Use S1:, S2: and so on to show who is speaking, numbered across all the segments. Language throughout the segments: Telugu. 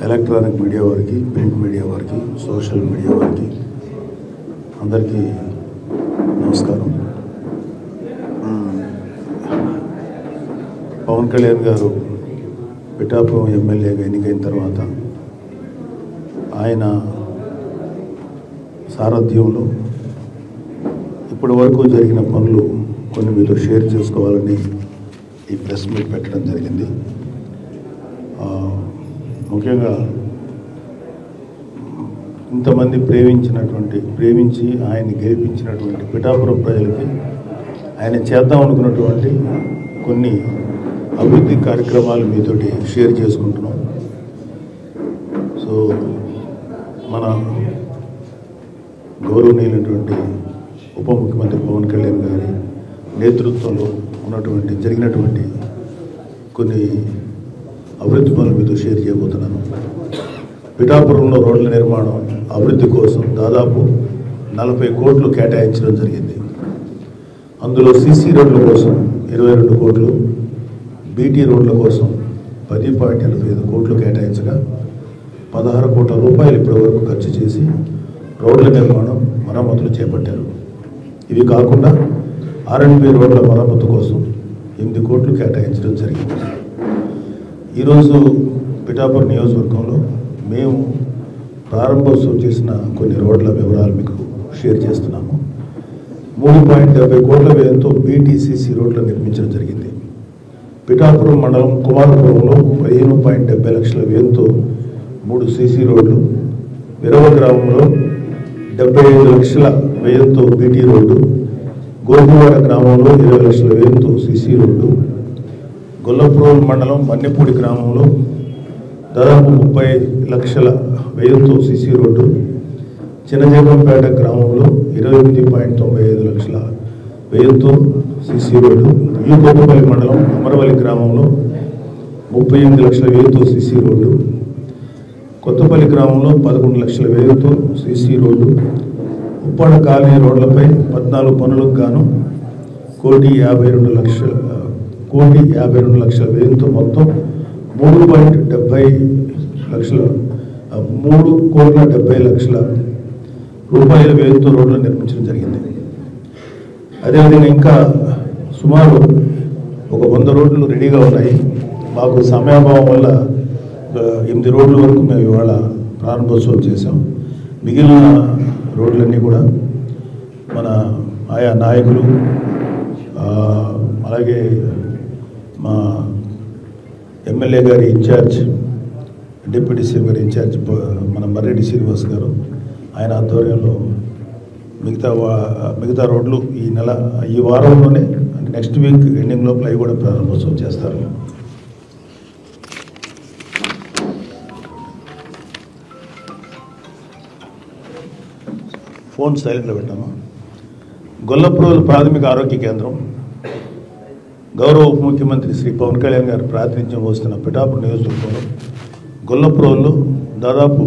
S1: ఎలక్ట్రానిక్ మీడియా వారికి, ప్రింట్ మీడియా వారికి, సోషల్ మీడియా వారికి అందరికీ నమస్కారం. పవన్ కళ్యాణ్ గారు పిఠాపురం ఎమ్మెల్యేగా ఎన్నికైన తర్వాత ఆయన సారథ్యంలో ఇప్పటి వరకు జరిగిన పనులు కొన్ని మీతో షేర్ చేసుకోవాలని ఈ ప్రెస్ మీట్ పెట్టడం జరిగింది. ముఖ్యంగా ఇంతమంది ప్రేమించి ఆయన్ని గెలిపించినటువంటి పిఠాపురం ప్రజలకి ఆయన చేద్దాం అనుకున్నటువంటి కొన్ని అభివృద్ధి కార్యక్రమాలు మీతోటి షేర్ చేసుకుంటున్నాం. సో మన గౌరవనీయులైనటువంటి ఉప ముఖ్యమంత్రి పవన్ కళ్యాణ్ గారి నేతృత్వంలో జరిగినటువంటి కొన్ని అభివృద్ధి పనులు మీతో షేర్ చేయబోతున్నాను. పిఠాపురంలో రోడ్ల నిర్మాణం అభివృద్ధి కోసం దాదాపు 40 కోట్లు కేటాయించడం జరిగింది. అందులో సీసీ రోడ్ల కోసం 22 కోట్లు, బీటీ రోడ్ల కోసం 10.85 కోట్లు కేటాయించగా 16 కోట్ల రూపాయలు ఇప్పటివరకు ఖర్చు చేసి రోడ్ల నిర్మాణం మరమ్మతులు చేపట్టారు. ఇవి కాకుండా R&B రోడ్ల మరమ్మతు కోసం 8 కోట్లు కేటాయించడం జరిగింది. ఈరోజు పిఠాపురం నియోజకవర్గంలో మేము ప్రారంభోత్సవం చేసిన కొన్ని రోడ్ల వివరాలు మీకు షేర్ చేస్తున్నాము. 3.70 కోట్ల వ్యయంతో BTCC రోడ్లు నిర్మించడం జరిగింది. పిఠాపురం మండలం కుమారపురంలో 15.70 లక్షల వ్యయంతో 3 CC రోడ్లు, విరవ గ్రామంలో 75 లక్షల వ్యయంతో BT రోడ్డు, గోపువాడ గ్రామంలో 20 లక్షల వ్యయంతో CC రోడ్డు, గొల్లపురం మండలం మన్నెపూడి గ్రామంలో దాదాపు 30 లక్షల వ్యయంతో CC రోడ్డు, చిన్నజగంపేట గ్రామంలో 28.95 లక్షల వ్యయంతో CC రోడ్డు, కొత్తపల్లి మండలం అమరవల్లి గ్రామంలో 38 లక్షల వ్యయంతో CC రోడ్డు, కొత్తపల్లి గ్రామంలో 11 లక్షల వ్యయంతో CC రోడ్డు, ఉప్పాడ కాలనీ రోడ్లపై 14 పనులకు గాను 1,52 లక్షల వ్యయంతో మొత్తం 3,70 లక్షల రూపాయల వ్యయంతో రోడ్లు నిర్మించడం జరిగింది. అదేవిధంగా ఇంకా సుమారు ఒక 100 రోడ్లు రెడీగా ఉన్నాయి. మాకు సమయాభావం వల్ల 8 రోడ్ల వరకు మేము ఇవాళ ప్రారంభోత్సవం చేసాం. మిగిలిన రోడ్లన్నీ కూడా మన ఆయా నాయకులు, అలాగే మా ఎమ్మెల్యే గారి ఇన్ఛార్జ్, డిప్యూటీ సీఎం గారి ఇన్ఛార్జ్ మన మర్రెడ్డి శ్రీనివాస్ గారు, ఆయన ఆధ్వర్యంలో మిగతా రోడ్లు ఈ వారంలోనే, నెక్స్ట్ వీక్ ఎండింగ్ లోపల అవి కూడా ప్రారంభోత్సవం చేస్తారు. ఫోన్ సైలెంట్లో పెట్టామా. గొల్లప్రోలు ప్రాథమిక ఆరోగ్య కేంద్రం గౌరవ ఉప ముఖ్యమంత్రి శ్రీ పవన్ కళ్యాణ్ గారు ప్రాతినిధ్యం వస్తున్న పిఠాపురం నియోజకవర్గంలో గొల్లప్రోల్లో దాదాపు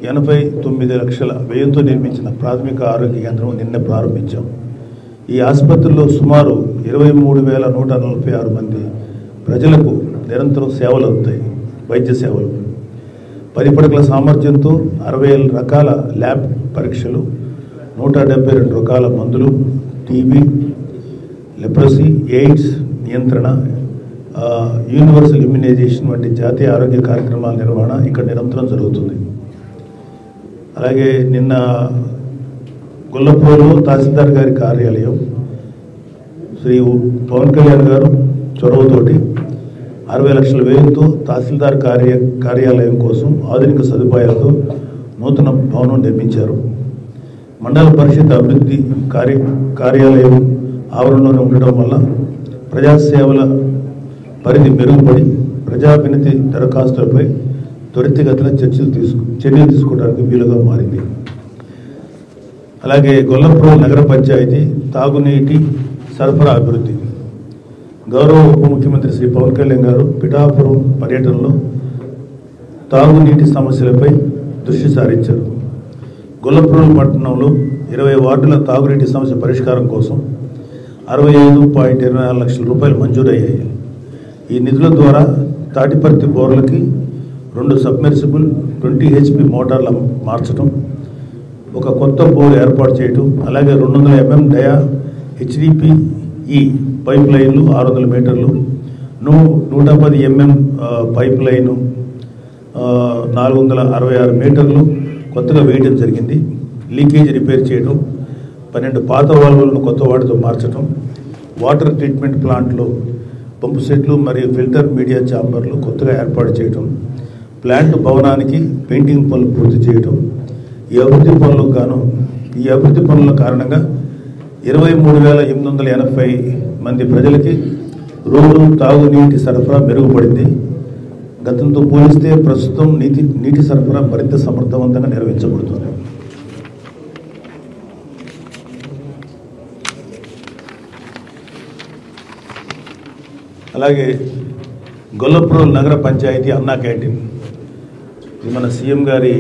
S1: 89 లక్షల వ్యయంతో నిర్మించిన ప్రాథమిక ఆరోగ్య కేంద్రం నిన్న ప్రారంభించాం. ఈ ఆసుపత్రిలో సుమారు 23,146 మంది ప్రజలకు నిరంతరం సేవలు అందుతాయి. వైద్య సేవలు 10 పడకల సామర్థ్యంతో 60 రకాల ల్యాబ్ పరీక్షలు, 172 రకాల మందులు, టీబీ, లెప్రసీ, ఎయిడ్స్ నియంత్రణ, యూనివర్సల్ ఇమ్యునైజేషన్ వంటి జాతీయ ఆరోగ్య కార్యక్రమాల నిర్వహణ ఇక్కడ నిరంతరం జరుగుతుంది. అలాగే నిన్న గొల్లపూర్లో తహసీల్దార్ గారి కార్యాలయం శ్రీ పవన్ కళ్యాణ్ గారు చొరవతోటి 60 లక్షల వ్యయంతో తహసీల్దార్ కార్యాలయం కోసం ఆధునిక సదుపాయాలతో నూతన భవనం నిర్మించారు. మండల పరిషత్ అభివృద్ధి కార్యాలయం ఆవరణలోనే ఉండటం వల్ల ప్రజాసేవల పరిధి మెరుగుపడి ప్రజా వినతి దరఖాస్తులపై త్వరితగతిన చర్యలు తీసుకోవడానికి వీలుగా మారింది. అలాగే గొల్లప్రోలు నగర పంచాయతీ తాగునీటి సరఫరా అభివృద్ధి గౌరవ ఉప ముఖ్యమంత్రి శ్రీ పవన్ కళ్యాణ్ గారు పిఠాపురం పర్యటనలో తాగునీటి సమస్యలపై దృష్టి సారించారు. గొల్లప్రోలు పట్టణంలో 20 వార్డుల తాగునీటి సమస్య పరిష్కారం కోసం 65.24 లక్షల రూపాయలు మంజూరయ్యాయి. ఈ నిధుల ద్వారా తాటిపర్తి బోర్లకి 2 సబ్మెర్సిబుల్ 20 HP మోటార్లు మార్చడం, ఒక కొత్త బోర్ ఏర్పాటు చేయడం, అలాగే 200 mm డయా HDPE పైప్ లైన్లు 600 మీటర్లు, 110 mm పైప్ లైను 466 మీటర్లు కొత్తగా వేయడం జరిగింది. లీకేజ్ రిపేర్ చేయడం, 12 పాత వాల్వులను కొత్త వాటితో మార్చడం, వాటర్ ట్రీట్మెంట్ ప్లాంట్లో పంపు సెట్లు మరియు ఫిల్టర్ మీడియా ఛాంబర్లు కొత్తగా ఏర్పాటు చేయడం, ప్లాంట్ భవనానికి పెయింటింగ్ పనులు పూర్తి చేయడం. ఈ అభివృద్ధి పనుల కారణంగా 23,880 మంది ప్రజలకి రోజు తాగునీటి సరఫరా మెరుగుపడింది. గతంతో పోలిస్తే ప్రస్తుతం నీటి సరఫరా మరింత సమర్థవంతంగా నిర్వహించబడుతుంది. అలాగే గొల్లప్రోల్ నగర పంచాయతీ అన్నా క్యాంటీన్, ఇది మన సీఎం గారి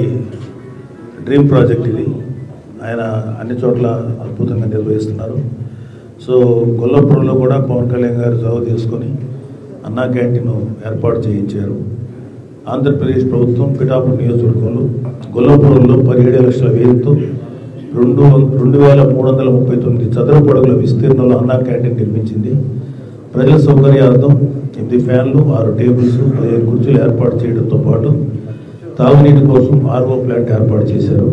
S1: డ్రీమ్ ప్రాజెక్ట్. ఇది ఆయన అన్ని చోట్ల అద్భుతంగా నిర్వహిస్తున్నారు. సో గొల్లప్రోల్లో కూడా పవన్ కళ్యాణ్ గారు చొరవ తీసుకొని అన్నా క్యాంటీన్ ఏర్పాటు చేయించారు. ఆంధ్రప్రదేశ్ ప్రభుత్వం పిఠాపురం నియోజకవర్గంలో గొల్లప్రోల్లో 17 లక్షల వ్యయంతో 2,339 చదరపు అడుగుల విస్తీర్ణంలో అన్నా క్యాంటీన్ నిర్మించింది. ప్రజల సౌకర్యార్థం 8 ఫ్యాన్లు, 6 టేబుల్స్, 15 కుర్చీలు ఏర్పాటు చేయడంతో పాటు తాగునీటి కోసం RO ప్లాంట్ ఏర్పాటు చేశారు.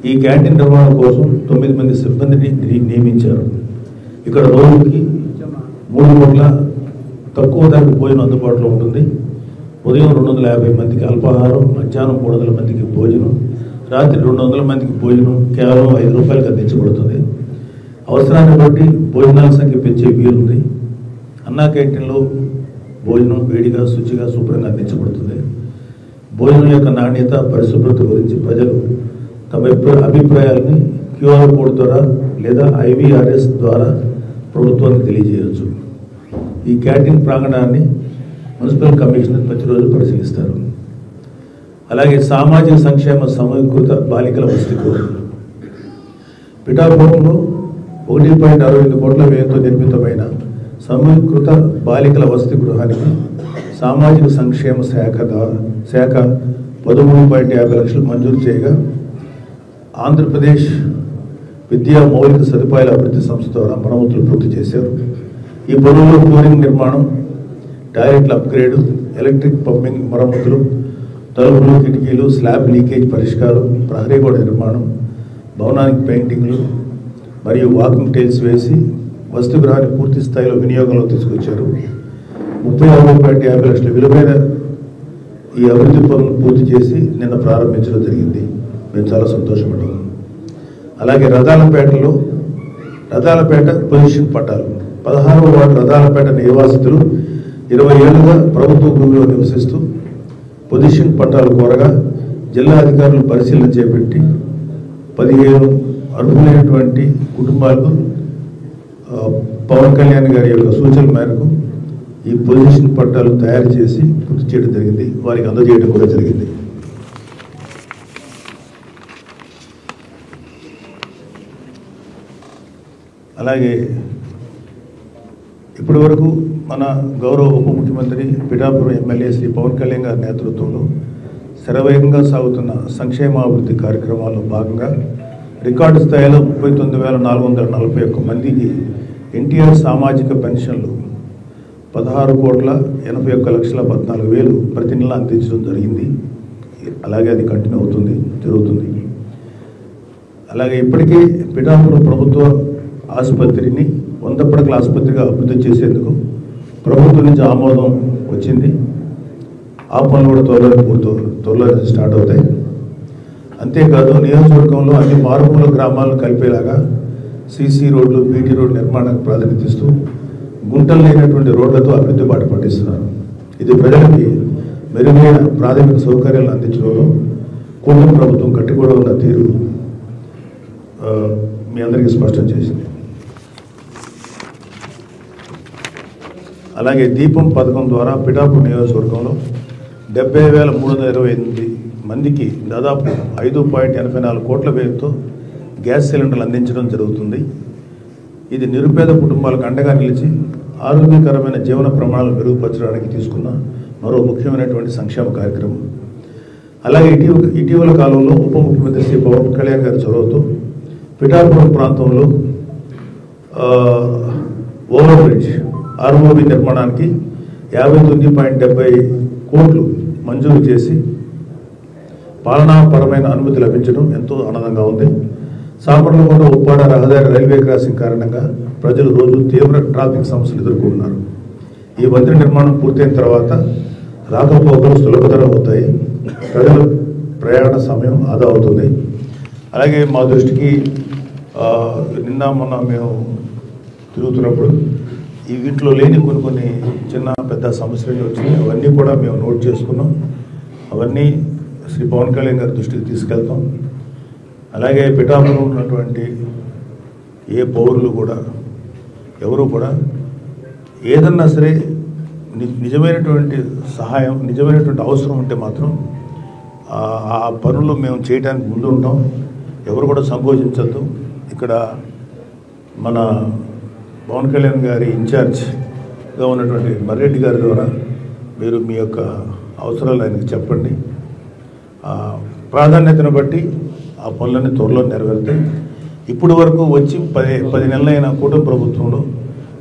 S1: ఈ క్యాంటీన్ నిర్వహణ కోసం 9 మంది సిబ్బందిని నియమించారు. ఇక్కడ రోజుకి 3 కోట్ల తక్కువ ధరకు భోజనం అందుబాటులో ఉంటుంది. ఉదయం 250 మందికి అల్పాహారం, మధ్యాహ్నం 300 మందికి భోజనం, రాత్రి 200 మందికి భోజనం కేవలం 5 రూపాయలకు అందించబడుతుంది. అవసరాన్ని బట్టి భోజనాల సంఖ్య పెంచే వీలుంది. అన్నా క్యాంటీన్లో భోజనం వేడిగా, శుచిగా, శుభ్రంగా అందించబడుతుంది. భోజనం యొక్క నాణ్యత, పరిశుభ్రత గురించి ప్రజలు తమ అభిప్రాయాలని QR కోడ్ ద్వారా లేదా IVRS ద్వారా ప్రభుత్వానికి తెలియజేయవచ్చు. ఈ క్యాంటీన్ ప్రాంగణాన్ని మున్సిపల్ కమిషనర్ ప్రతిరోజు పరిశీలిస్తారు. అలాగే సామాజిక సంక్షేమ సమీకృత బాలికల వసతి గృహం, పిఠాపురంలో 1.68 కోట్ల వ్యయంతో నిర్మితమైన సమీకృత బాలికల వసతి గృహానికి సామాజిక సంక్షేమ శాఖ 13.50 లక్షలు మంజూరు చేయగా ఆంధ్రప్రదేశ్ విద్యా మౌలిక సదుపాయాల అభివృద్ధి సంస్థ ద్వారా మరమ్మతులు పూర్తి చేశారు. ఈ పనుల్లో ఫ్లోరింగ్ నిర్మాణం, టాయిలెట్ల అప్గ్రేడ్, ఎలక్ట్రిక్ పంపింగ్ మరమ్మతులు, తలుపులు, కిటికీలు, స్లాబ్ లీకేజ్ పరిష్కారం, ప్రహరీ గోడ నిర్మాణం, భవనానికి పెయింటింగ్లు మరియు వాకింగ్ టైల్స్ వేసి వసతి గృహాన్ని పూర్తి స్థాయిలో వినియోగంలో తీసుకొచ్చారు. 36.50 లక్షల విలువైన ఈ అభివృద్ధి పనులను పూర్తి చేసి నిన్న ప్రారంభించడం జరిగింది. మేము చాలా సంతోషపడ్డాము. అలాగే రథాలపేట పొజిషన్ పట్టాలు, 16వ వార్డు రథాలపేట నివాసితులు 20 ఏళ్లుగా ప్రభుత్వ భూమిలో నివసిస్తూ పొజిషన్ పట్టాలు కోరగా జిల్లా అధికారులు పరిశీలన చేపట్టి 15 అర్హులైనటువంటి కుటుంబాలకు పవన్ కళ్యాణ్ గారి యొక్క సూచనల మేరకు ఈ పొజిషన్ పట్టాలు తయారు చేసి పూర్తి చేయడం జరిగింది. వారికి అందజేయడం కూడా జరిగింది. అలాగే ఇప్పటి వరకు మన గౌరవ ఉప ముఖ్యమంత్రి పిఠాపురం ఎమ్మెల్యే శ్రీ పవన్ కళ్యాణ్ గారి నేతృత్వంలో శరవేగంగా సాగుతున్న సంక్షేమాభివృద్ధి కార్యక్రమాల్లో భాగంగా రికార్డు స్థాయిలో 39,441 మందికి NTR సామాజిక పెన్షన్లు 16,81,14,000 ప్రతి నెల అందించడం జరిగింది. అలాగే అది కంటిన్యూ జరుగుతుంది. అలాగే ఇప్పటికే పిఠాపురం ప్రభుత్వ ఆసుపత్రిని 100 పడకల ఆసుపత్రిగా అభివృద్ధి చేసేందుకు ప్రభుత్వం నుంచి ఆమోదం వచ్చింది. ఆ పనులు కూడా త్వరలో స్టార్ట్ అవుతాయి. అంతేకాదు నియోజకవర్గంలో అన్ని మారుమూల గ్రామాలను కలిపేలాగా CC రోడ్లు, BT రోడ్డు నిర్మాణానికి ప్రాధాన్యత ఇస్తూ గుంటలు లేనటువంటి రోడ్లతో అభివృద్ధి బాట పట్టిస్తున్నారు. ఇది ప్రజలకి మెరుగైన ప్రాథమిక సౌకర్యాలను అందించడంలో కూటమి ప్రభుత్వం కట్టుబడి ఉన్న తీరు మీ అందరికీ స్పష్టం చేసింది. అలాగే దీపం పథకం ద్వారా పిఠాపురం నియోజకవర్గంలో 70,328 మందికి దాదాపు 5.84 కోట్ల వ్యయంతో గ్యాస్ సిలిండర్లు అందించడం జరుగుతుంది. ఇది నిరుపేద కుటుంబాలకు అండగా నిలిచి ఆరోగ్యకరమైన జీవన ప్రమాణాలు మెరుగుపరచడానికి తీసుకున్న మరో ముఖ్యమైనటువంటి సంక్షేమ కార్యక్రమం. అలాగే ఇటీవల కాలంలో ఉప ముఖ్యమంత్రి శ్రీ పవన్ కళ్యాణ్ గారి చొరవతో పిఠాపురం ప్రాంతంలో ఓవర్ బ్రిడ్జ్ ఆర్ఓబి నిర్మాణానికి 59.70 కోట్లు మంజూరు చేసి పాలనాపరమైన అనుమతి లభించడం ఎంతో ఆనందంగా ఉంది. సామర్లకోట ఉప్పాడ రహదారి రైల్వే క్రాసింగ్ కారణంగా ప్రజలు రోజు తీవ్ర ట్రాఫిక్ సమస్యలు ఎదుర్కొంటున్నారు. ఈ వంతెన నిర్మాణం పూర్తయిన తర్వాత రాకపోకలు సులభతరం అవుతాయి, ప్రజల ప్రయాణ సమయం ఆదా అవుతుంది. అలాగే మా దృష్టికి నిన్న మొన్న మేము తిరుగుతున్నప్పుడు ఈ వీటిలో లేని కొన్ని చిన్న పెద్ద సమస్యలు వచ్చినాయి. అవన్నీ కూడా మేము నోట్ చేసుకున్నాం. అవన్నీ శ్రీ పవన్ కళ్యాణ్ గారి దృష్టికి తీసుకెళ్తాం. అలాగే పిఠాపురంలో ఉన్నటువంటి ఏ పౌరులు కూడా ఎవరు కూడా ఏదన్నా సరే నిజమైనటువంటి సహాయం, నిజమైనటువంటి అవసరం ఉంటే మాత్రం ఆ పనులు మేము చేయడానికి ముందు ఉంటాం. ఎవరు కూడా సంకోచించద్దు. ఇక్కడ మన పవన్ కళ్యాణ్ గారి ఇన్ఛార్జ్గా ఉన్నటువంటి మర్రెడ్డి గారి ద్వారా మీరు మీ యొక్క అవసరాలు ఆయనకు చెప్పండి. ప్రాధాన్యతను బట్టి ఆ పనులన్నీ త్వరలో నెరవేరుతాయి. ఇప్పుడు వరకు వచ్చి 10 నెలలైన కూటమి ప్రభుత్వంలో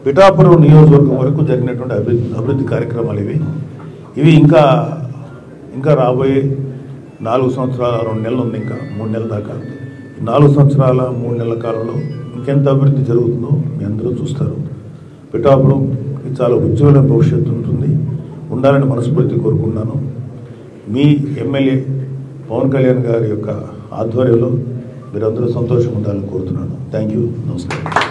S1: పిఠాపురం నియోజకవర్గం వరకు జరిగినటువంటి అభివృద్ధి కార్యక్రమాలు ఇవి ఇంకా రాబోయే 4 సంవత్సరాల 2 నెలలు ఉంది, ఇంకా 3 నెలల దాకా. 4 సంవత్సరాల 3 నెలల కాలంలో ఇంకెంత అభివృద్ధి జరుగుతుందో మీ అందరూ చూస్తారు. పిఠాపురంకి చాలా ఉజ్వల భవిష్యత్తు ఉండాలని మనస్ఫూర్తి కోరుకున్నాను. మీ ఎమ్మెల్యే పవన్ కళ్యాణ్ గారి యొక్క ఆధ్వర్యంలో మీరందరూ సంతోషంగా ఉండాలని కోరుతున్నాను. Thank you. నమస్కారం.